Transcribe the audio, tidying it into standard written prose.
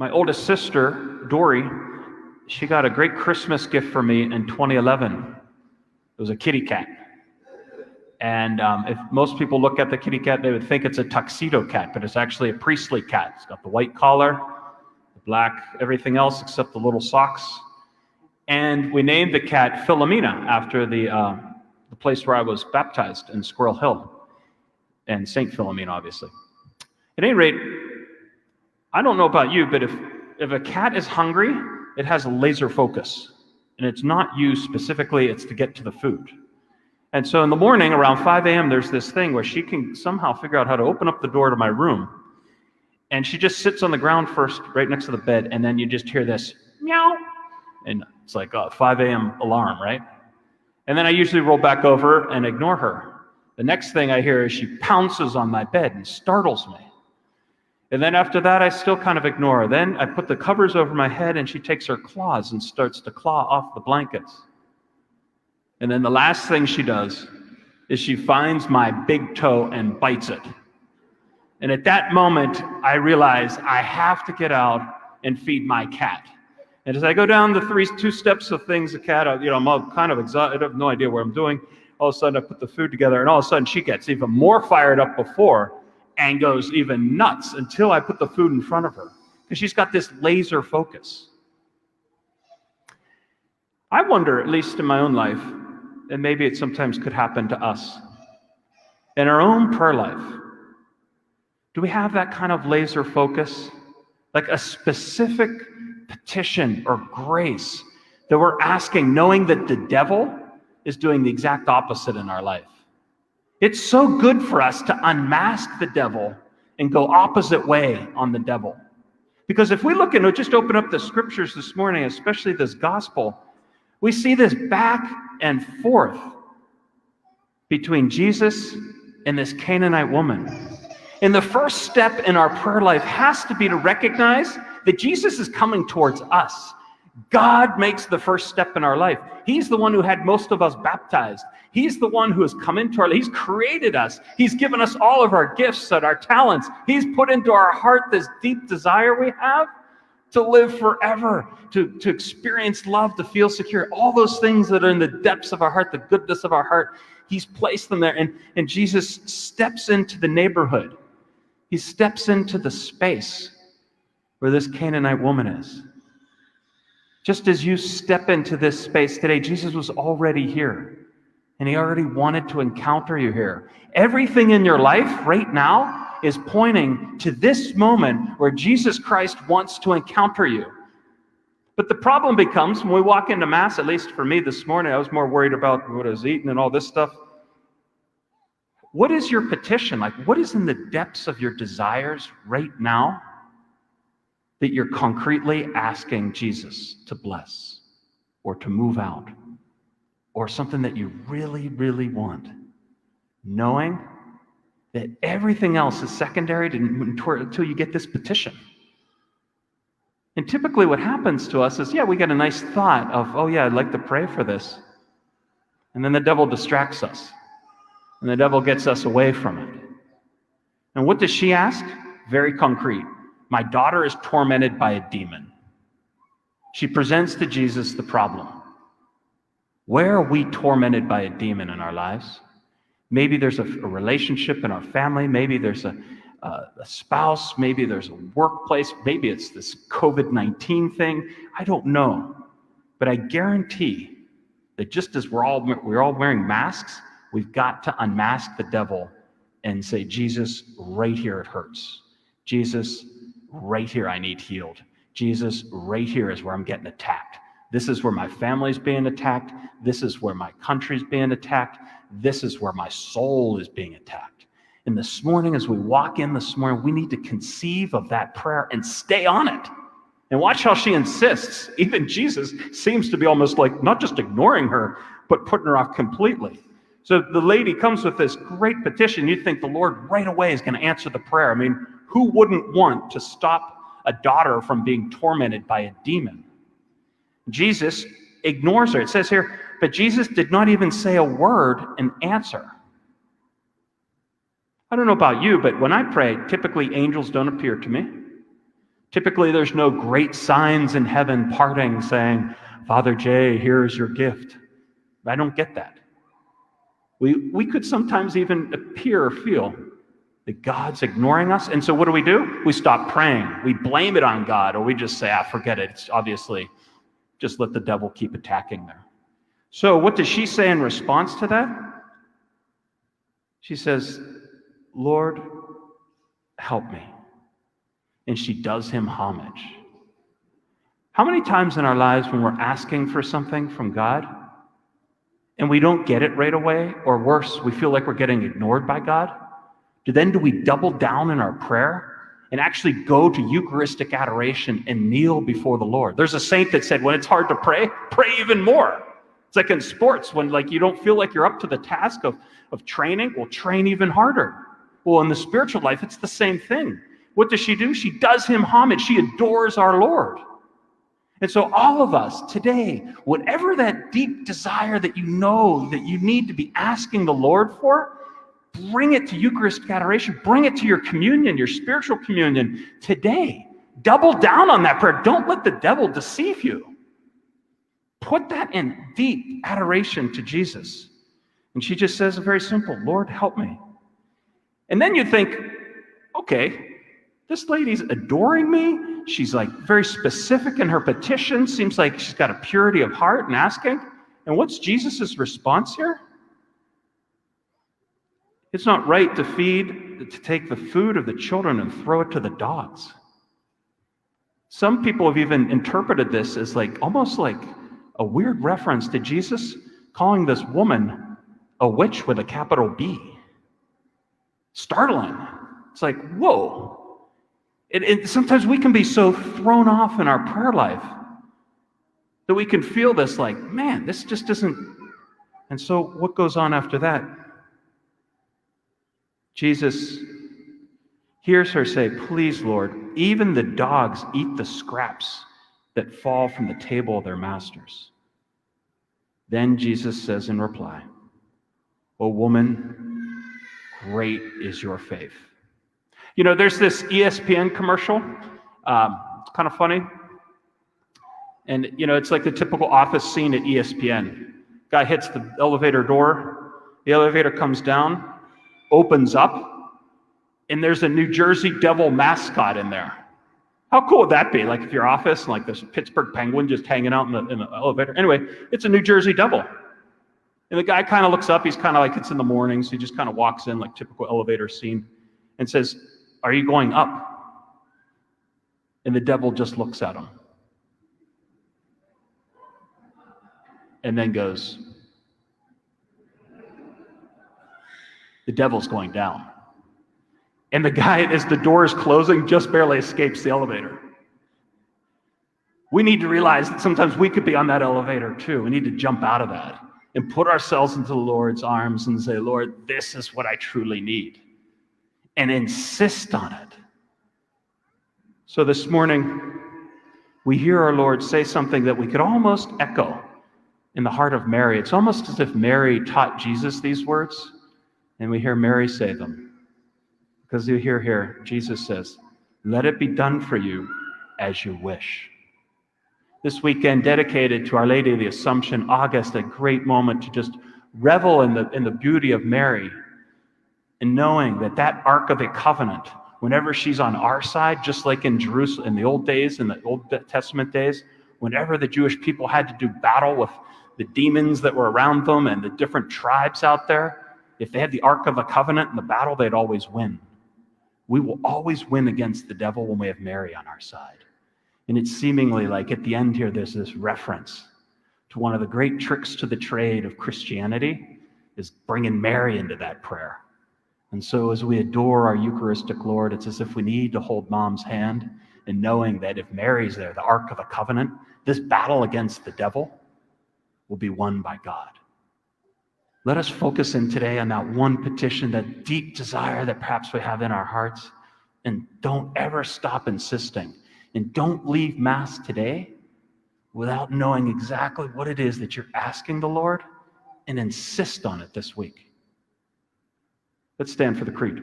My oldest sister, Dory, she got a great Christmas gift for me in 2011. It was a kitty cat. And if most people look at the kitty cat, they would think it's a tuxedo cat, but it's actually a priestly cat. It's got the white collar, the black, everything else except the little socks. And we named the cat Philomena after the place where I was baptized in Squirrel Hill, and St. Philomena, obviously. At any rate, I don't know about you, but if a cat is hungry, it has a laser focus. And it's not you specifically, it's to get to the food. And so in the morning, around 5 a.m., there's this thing where she can somehow figure out how to open up the door to my room. And she just sits on the ground first, right next to the bed, and then you just hear this, meow. And it's like a 5 a.m. alarm, right? And then I usually roll back over and ignore her. The next thing I hear is she pounces on my bed and startles me. And then after that, I still kind of ignore her. Then I put the covers over my head, and she takes her claws and starts to claw off the blankets. And then the last thing she does is she finds my big toe and bites it. And at that moment, I realize I have to get out and feed my cat. And as I go down the two steps of things, the cat, I'm all kind of exhausted. I have no idea what I'm doing. All of a sudden, I put the food together, and all of a sudden, she gets even more fired up before and goes even nuts until I put the food in front of her. Because she's got this laser focus. I wonder, at least in my own life, and maybe it sometimes could happen to us, in our own prayer life, do we have that kind of laser focus? Like a specific petition or grace that we're asking, knowing that the devil is doing the exact opposite in our life. It's so good for us to unmask the devil and go opposite way on the devil. Because if we look and just open up the scriptures this morning, especially this gospel, we see this back and forth between Jesus and this Canaanite woman. And the first step in our prayer life has to be to recognize that Jesus is coming towards us. God makes the first step in our life. He's the one who had most of us baptized. He's the one who has come into our life. He's created us. He's given us all of our gifts and our talents. He's put into our heart this deep desire we have to live forever, to experience love, to feel secure. All those things that are in the depths of our heart, the goodness of our heart, he's placed them there. And Jesus steps into the neighborhood. He steps into the space where this Canaanite woman is. Just as you step into this space today, Jesus was already here. And he already wanted to encounter you here. Everything in your life right now is pointing to this moment where Jesus Christ wants to encounter you. But the problem becomes when we walk into Mass, at least for me this morning, I was more worried about what I was eating and all this stuff. What is your petition? Like, what is in the depths of your desires right now that you're concretely asking Jesus to bless or to move out? Or something that you really, really want, knowing that everything else is secondary until you get this petition. And typically what happens to us is, we get a nice thought of, I'd like to pray for this. And then the devil distracts us. And the devil gets us away from it. And what does she ask? Very concrete. My daughter is tormented by a demon. She presents to Jesus the problem. Where are we tormented by a demon in our lives? Maybe there's a relationship in our family. Maybe there's a spouse. Maybe there's a workplace. Maybe it's this COVID-19 thing. I don't know. But I guarantee that just as we're all wearing masks, we've got to unmask the devil and say, Jesus, right here it hurts. Jesus, right here I need healed. Jesus, right here is where I'm getting attacked. This is where my family's being attacked. This is where my country's being attacked. This is where my soul is being attacked. And this morning, as we walk in this morning, we need to conceive of that prayer and stay on it. And watch how she insists. Even Jesus seems to be almost like not just ignoring her, but putting her off completely. So the lady comes with this great petition. You think the Lord right away is going to answer the prayer. I mean, who wouldn't want to stop a daughter from being tormented by a demon? Jesus ignores her. It says here, but Jesus did not even say a word in answer. I don't know about you, but when I pray, typically angels don't appear to me. Typically, there's no great signs in heaven parting saying, Father Jay, here's your gift. I don't get that. We could sometimes even appear or feel that God's ignoring us. And so what do? We stop praying. We blame it on God, or we just say, forget it. It's obviously, just let the devil keep attacking there. So what does she say in response to that? She says, Lord, help me. And she does him homage. How many times in our lives when we're asking for something from God and we don't get it right away, or worse, we feel like we're getting ignored by God, do we double down in our prayer and actually go to Eucharistic adoration and kneel before the Lord? There's a saint that said, when it's hard to pray even more. It's like in sports, when you don't feel like you're up to the task of training, well, train even harder. Well, in the spiritual life, it's the same thing. What does she do? She does him homage. She adores our Lord. And so all of us today, whatever that deep desire that you know that you need to be asking the Lord for, bring it to Eucharistic adoration. Bring it to your communion, your spiritual communion today. Double down on that prayer. Don't let the devil deceive you. Put that in deep adoration to Jesus. And she just says very simple, Lord, help me. And then you think, okay, this lady's adoring me. She's very specific in her petition. Seems like she's got a purity of heart and asking. And what's Jesus' response here? It's not right to take the food of the children and throw it to the dogs. Some people have even interpreted this as almost like a weird reference to Jesus calling this woman a witch with a capital B. Startling. It's like, whoa. Sometimes we can be so thrown off in our prayer life that we can feel this man, this just isn't. And so what goes on after that? Jesus hears her say, please, Lord, even the dogs eat the scraps that fall from the table of their masters. Then Jesus says in reply, O woman, great is your faith. There's this ESPN commercial. It's kind of funny. And, it's like the typical office scene at ESPN. Guy hits the elevator door. The elevator comes down, opens up, and there's a New Jersey Devil mascot in there. How cool would that be? If your office, and this Pittsburgh Penguin just hanging out in the elevator. Anyway, it's a New Jersey Devil. And the guy kind of looks up. He's kind of it's in the morning, so he just kind of walks in typical elevator scene and says, are you going up? And the devil just looks at him. And then goes, the devil's going down. And the guy, as the door is closing, just barely escapes the elevator. We need to realize that sometimes we could be on that elevator too. We need to jump out of that and put ourselves into the Lord's arms and say, Lord, this is what I truly need. And insist on it. So this morning, we hear our Lord say something that we could almost echo in the heart of Mary. It's almost as if Mary taught Jesus these words, and we hear Mary say them. Because you hear here, Jesus says, let it be done for you as you wish. This weekend dedicated to Our Lady of the Assumption, August, a great moment to just revel in the beauty of Mary, and knowing that Ark of the Covenant, whenever she's on our side, just like in Jerusalem, in the old days, in the Old Testament days, whenever the Jewish people had to do battle with the demons that were around them and the different tribes out there, if they had the Ark of the Covenant in the battle, they'd always win. We will always win against the devil when we have Mary on our side. And it's seemingly at the end here, there's this reference to one of the great tricks to the trade of Christianity is bringing Mary into that prayer. And so as we adore our Eucharistic Lord, it's as if we need to hold Mom's hand and knowing that if Mary's there, the Ark of the Covenant, this battle against the devil will be won by God. Let us focus in today on that one petition, that deep desire that perhaps we have in our hearts, and don't ever stop insisting. And don't leave Mass today without knowing exactly what it is that you're asking the Lord, and insist on it this week. Let's stand for the creed.